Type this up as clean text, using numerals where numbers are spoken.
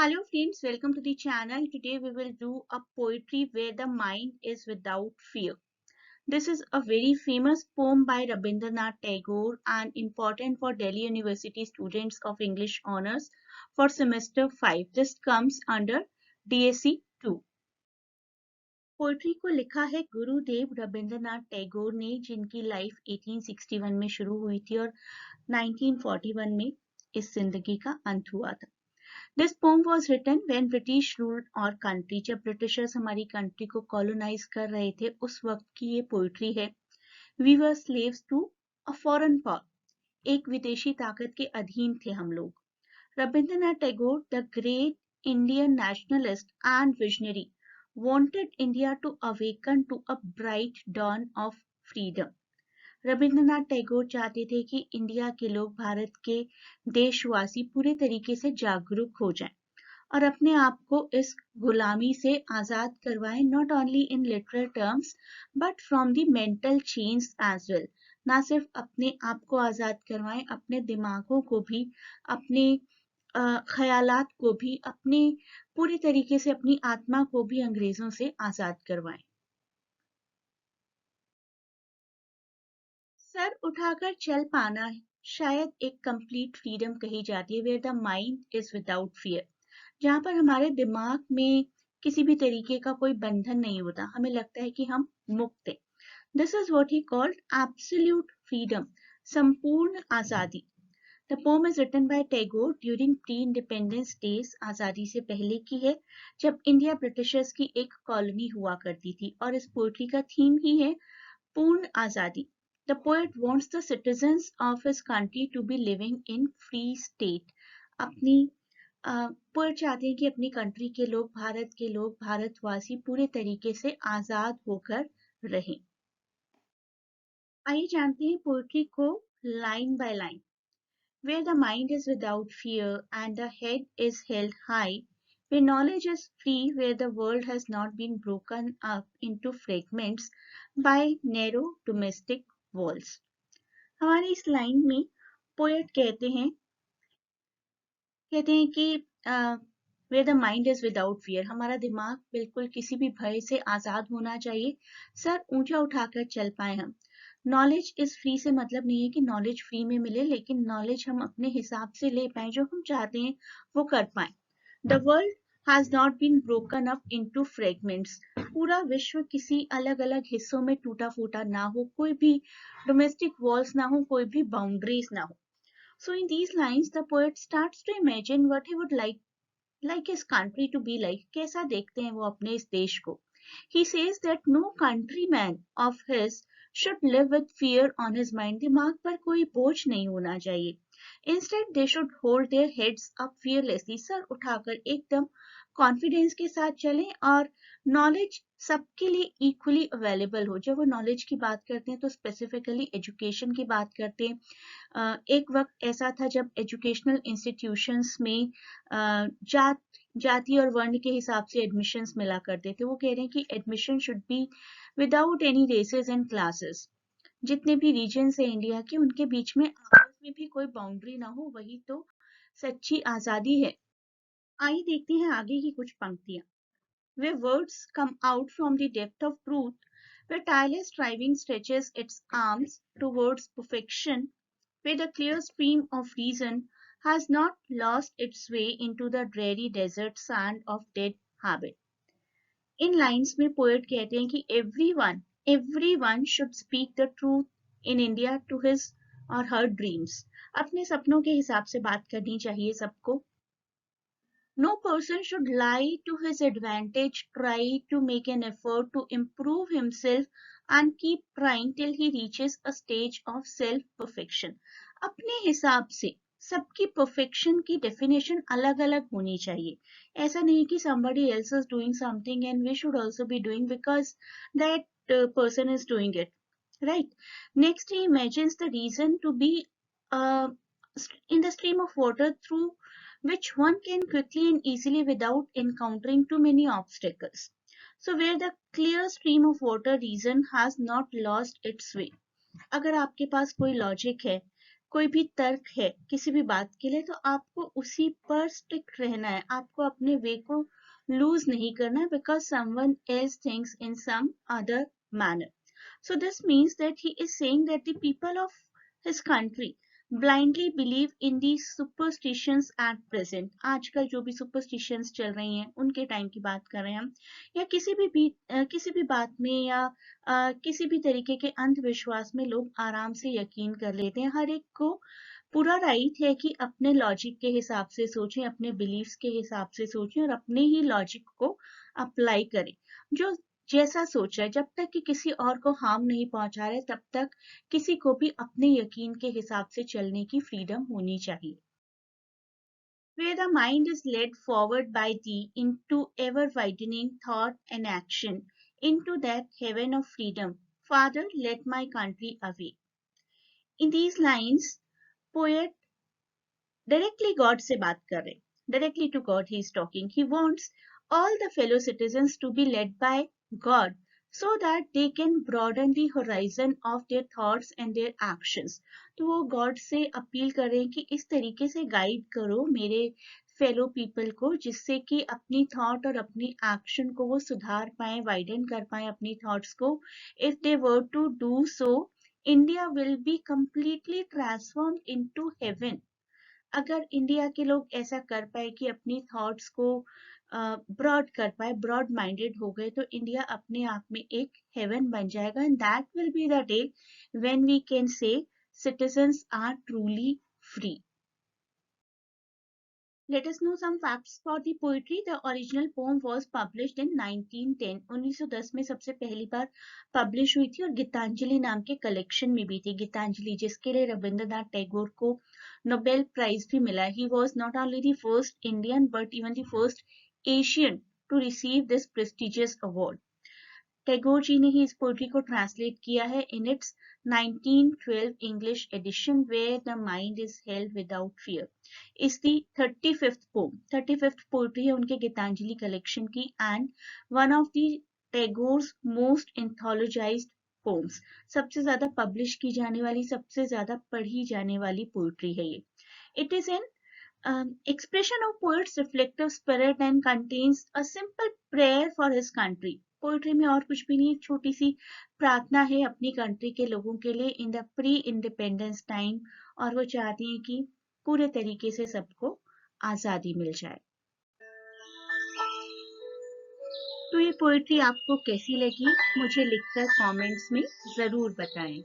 Hello friends, welcome to the channel. Today we will do a poetry where the mind is without fear. This is a very famous poem by Rabindranath Tagore and important for Delhi University students of English Honours for semester 5. This comes under DSC 2. Poetry को लिखा है गुरुदेव रविंद्रनाथ टैगोर ने, जिनकी life 1861 में शुरू हुई थी और 1941 में इस जिंदगी का अंत हुआ था। This poem was written when British ruled our country. जब ब्रिटिशर्स हमारी कंट्री को कॉलोनाइज कर रहे थे, उस वक्त की ये पोइट्री है। We were slaves to a foreign power. एक विदेशी ताकत के अधीन थे हम लोग। Rabindranath Tagore, the great Indian nationalist and visionary, wanted India to awaken to a bright dawn of freedom. Rabindranath Tagore चाहते थे कि इंडिया के लोग, भारत के देशवासी पूरे तरीके से जागरूक हो जाएं और अपने आप को इस गुलामी से आजाद करवाएं, not only in literal terms but from the mental change as well. ना सिर्फ अपने आप को आजाद करवाएं, अपने दिमागों को भी, अपने ख्यालात को भी, अपने पूरी तरीके से अपनी आत्मा को भी अंग्रेजों से आजाद करवाएं। सर उठाकर चल पाना शायद एक कंप्लीट फ्रीडम कही जाती है, where the mind is without fear, जहाँ पर हमारे दिमाग में किसी भी तरीके का कोई बंधन नहीं होता, हमें लगता है कि हम मुक्त हैं। This is what he called absolute freedom, संपूर्ण आजादी। The poem is written by Tagore during pre independence days, आजादी से पहले की है, जब इंडिया ब्रिटिशर्स की एक कॉलोनी हुआ करती थी, और इस पोएट्री का थीम ही है पूर्ण आजादी। The poet wants the citizens of his country to be living in free state. अपनी पोएट चाहते हैं कि अपनी कंट्री के लोग, भारत के लोग, भारतवासी पूरे तरीके से आजाद होकर रहें। आइए जानते हैं पोएट्री को line by line. Where the mind is without fear and the head is held high, where knowledge is free, where the world has not been broken up into fragments by narrow domestic walls. हमारी इस line में poet कहते हैं कि where the mind is without fear, हमारा दिमाग बिल्कुल किसी भी भय से आजाद होना चाहिए, सर ऊंचा उठाकर चल पाए हम। नॉलेज इज फ्री से मतलब नहीं है कि नॉलेज फ्री में मिले, लेकिन नॉलेज हम अपने हिसाब से ले पाए, जो हम चाहते हैं वो कर पाए। The world has not been broken up into fragments. पूरा विश्व किसी अलग अलग हिस्सों में टूटा फूटा ना हो, कोई भी डोमेस्टिक वॉल्स ना हो, कोई भी बाउंड्रीज ना हो। So in these lines, the poet starts to imagine what he would like his country to be like. कैसा देखते हैं वो अपने इस देश को। He says that no countryman of his should live with fear on his mind. दिमाग पर कोई बोझ नहीं होना चाहिए। Instead, they should hold their heads up fearlessly. Sir उठाकर एकदम कॉन्फिडेंस के साथ चलें और नॉलेज सबके लिए इक्वली अवेलेबल हो। जब वो नॉलेज की बात करते हैं तो स्पेसिफिकली एजुकेशन की बात करते हैं। एक वक्त ऐसा था जब एजुकेशनल इंस्टीट्यूशंस में जाति और वर्ण के हिसाब से एडमिशन्स मिला करते थे। वो कह रहे हैं कि admission should be without any races and classes. जितने भी रीजन्स हैं इंडिया के, उनके बीच में आपस में भी कोई बाउंड्री ना हो, वही तो सच्ची आजादी है। आइए देखते हैं आगे की कुछ पंक्तियां। Where words come out from the depth of truth, where tireless striving stretches its arms towards perfection, where the clear stream of reason has not lost its way into the dreary desert sand of dead habit. In lines में poet कहते हैं कि everyone should speak the truth in India to his or her dreams. अपने सपनों के हिसाब से बात करनी चाहिए सबको। No person should lie to his advantage, try to make an effort to improve himself and keep trying till he reaches a stage of self-perfection. अपने हिसाब से सबकी perfection की definition अलग-अलग होनी चाहिए। ऐसा नहीं कि somebody else is doing something and we should also be doing because that person is doing it. Right? Next, he imagines the reason to be uh, in the stream of water through which one can quickly and easily without encountering too many obstacles. So where the clear stream of water reason has not lost its way. अगर आपके पास कोई logic है, कोई भी तर्क है किसी भी बात के लिए, तो आपको उसी पर स्टिक रहना है, आपको अपने वे को लूज नहीं करना है, because someone else thinks in some other manner. So this means that he is saying that the people of his country blindly believe in the superstitions at present. आजकल जो भी superstitions चल रही हैं उनके टाइम की बात कर रहे हैं हम, या किसी भी बात में, या किसी भी तरीके के अंधविश्वास में लोग आराम से यकीन कर लेते हैं. हर एक को पूरा राइट है कि अपने लॉजिक के हिसाब से सोचें, अपने बिलीफ्स के हिसाब से सोचें और अपने ही लॉजिक को अप्लाई करें. जो जैसा सोच रहा है, जब तक कि किसी और को हार्म नहीं पहुंचा रहे, तब तक किसी को भी अपने यकीन के हिसाब से चलने की फ्रीडम होनी चाहिए. Where the mind is led forward by thee into ever widening thought and action, into that heaven of freedom, Father, let my country away. In these lines, poet directly God से बात कर रहे, directly to God he is talking. He wants all the fellow citizens to be led by God so that they can broaden the horizon of their thoughts and their actions. तो वो God से appeal कर रहे हैं कि इस तरीके से गाइड करो मेरे फेलो पीपल को, जिससे कि अपनी थॉट और अपनी एक्शन को वो सुधार पाए, वाइडन कर पाए अपनी थॉट्स को. If they were to do so, India will be completely transformed into heaven. अगर इंडिया के लोग ऐसा कर पाए कि अपनी थॉट्स को ब्रॉड कर पाए, ब्रॉड माइंडेड हो गए, तो इंडिया अपने आप में एक हेवन बन जाएगा. And that will be the day when we can say citizens are truly free. Let us know some facts for the poetry. The original poem was published in 1910. 1910 में सबसे पहली बार पब्लिश हुई थी और गीतांजलि नाम के कलेक्शन में भी थी. गीतांजलि जिसके लिए रविंद्रनाथ टैगोर को नोबेल प्राइज भी मिला. He was not only the first Indian but even the first Asian to receive this prestigious award. Tagore ji ने ही इस पोएट्री को ट्रांसलेट किया है in its 1912 English edition, where the mind is held without fear. Is the 35th poem, 35th poetry है उनके Gitanjali collection की, and one of the Tagore's most anthologized poems. सबसे ज्यादा पब्लिश की जाने वाली, सबसे ज्यादा पढ़ी जाने वाली पोएट्री है ये. It is an expression of poet's reflective spirit and contains a simple prayer for his country. Poetry में और कुछ भी नहीं, एक छोटी सी प्रार्थना है अपनी कंट्री के लोगों के लिए in the pre independence time, और वो चाहती हैं कि पूरे तरीके से सबको आज़ादी मिल जाए. तो ये पोइट्री आपको कैसी लगी मुझे लिखकर कमेंट्स में ज़रूर बताएं.